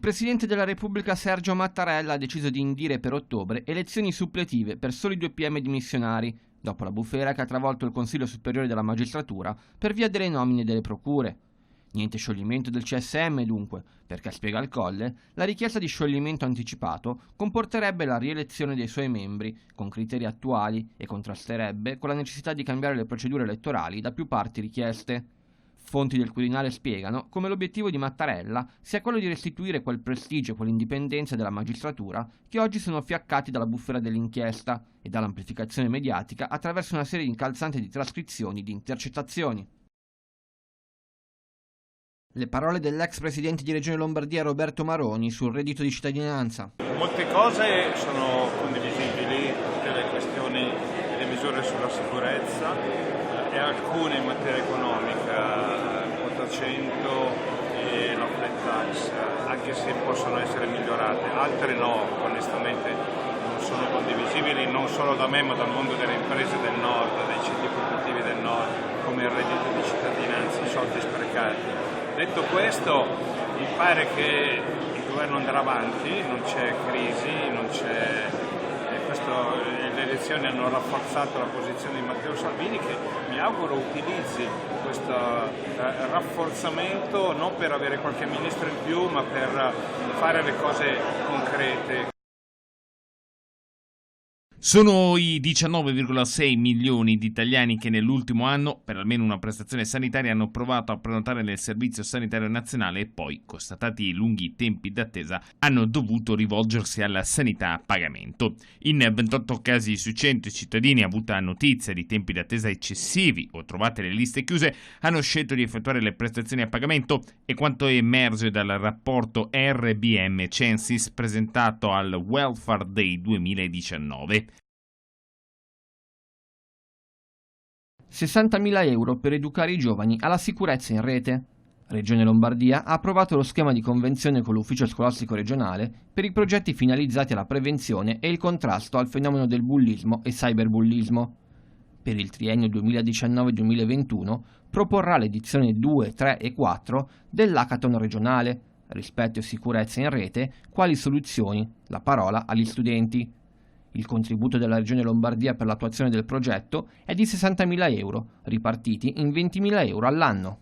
Presidente della Repubblica Sergio Mattarella ha deciso di indire per ottobre elezioni suppletive per soli 2 PM dimissionari, dopo la bufera che ha travolto il Consiglio Superiore della Magistratura per via delle nomine delle procure. Niente scioglimento del CSM dunque, perché, spiega il Colle, la richiesta di scioglimento anticipato comporterebbe la rielezione dei suoi membri, con criteri attuali, e contrasterebbe con la necessità di cambiare le procedure elettorali da più parti richieste. Fonti del Quirinale spiegano come l'obiettivo di Mattarella sia quello di restituire quel prestigio e quell'indipendenza della magistratura che oggi sono fiaccati dalla bufera dell'inchiesta e dall'amplificazione mediatica attraverso una serie incalzante di trascrizioni e di intercettazioni. Le parole dell'ex presidente di Regione Lombardia Roberto Maroni sul reddito di cittadinanza. Molte cose sono condivisibili, tutte le questioni e le misure sulla sicurezza e alcune in materia economica, quota 100 e la flat tax, anche se possono essere migliorate, altre no, onestamente non sono condivisibili non solo da me ma dal mondo delle imprese del nord, dei ceti produttivi del nord, come il reddito di cittadinanza, i soldi sprecati. Detto questo, mi pare che il governo andrà avanti, non c'è crisi, le elezioni hanno rafforzato la posizione di Matteo Salvini, che mi auguro utilizzi questo rafforzamento non per avere qualche ministro in più, ma per fare le cose concrete. Sono i 19,6 milioni di italiani che nell'ultimo anno, per almeno una prestazione sanitaria, hanno provato a prenotare nel Servizio Sanitario Nazionale e poi, constatati i lunghi tempi d'attesa, hanno dovuto rivolgersi alla sanità a pagamento. In 28 casi su 100 i cittadini, avuta notizia di tempi d'attesa eccessivi o trovate le liste chiuse, hanno scelto di effettuare le prestazioni a pagamento, e quanto è emerso dal rapporto RBM Censis presentato al Welfare Day 2019. 60.000 euro per educare i giovani alla sicurezza in rete. Regione Lombardia ha approvato lo schema di convenzione con l'Ufficio Scolastico Regionale per i progetti finalizzati alla prevenzione e il contrasto al fenomeno del bullismo e cyberbullismo. Per il triennio 2019-2021 proporrà l'edizione 2, 3 e 4 dell'Hackathon regionale, rispetto e sicurezza in rete, quali soluzioni, la parola agli studenti. Il contributo della Regione Lombardia per l'attuazione del progetto è di 60.000 euro, ripartiti in 20.000 euro all'anno.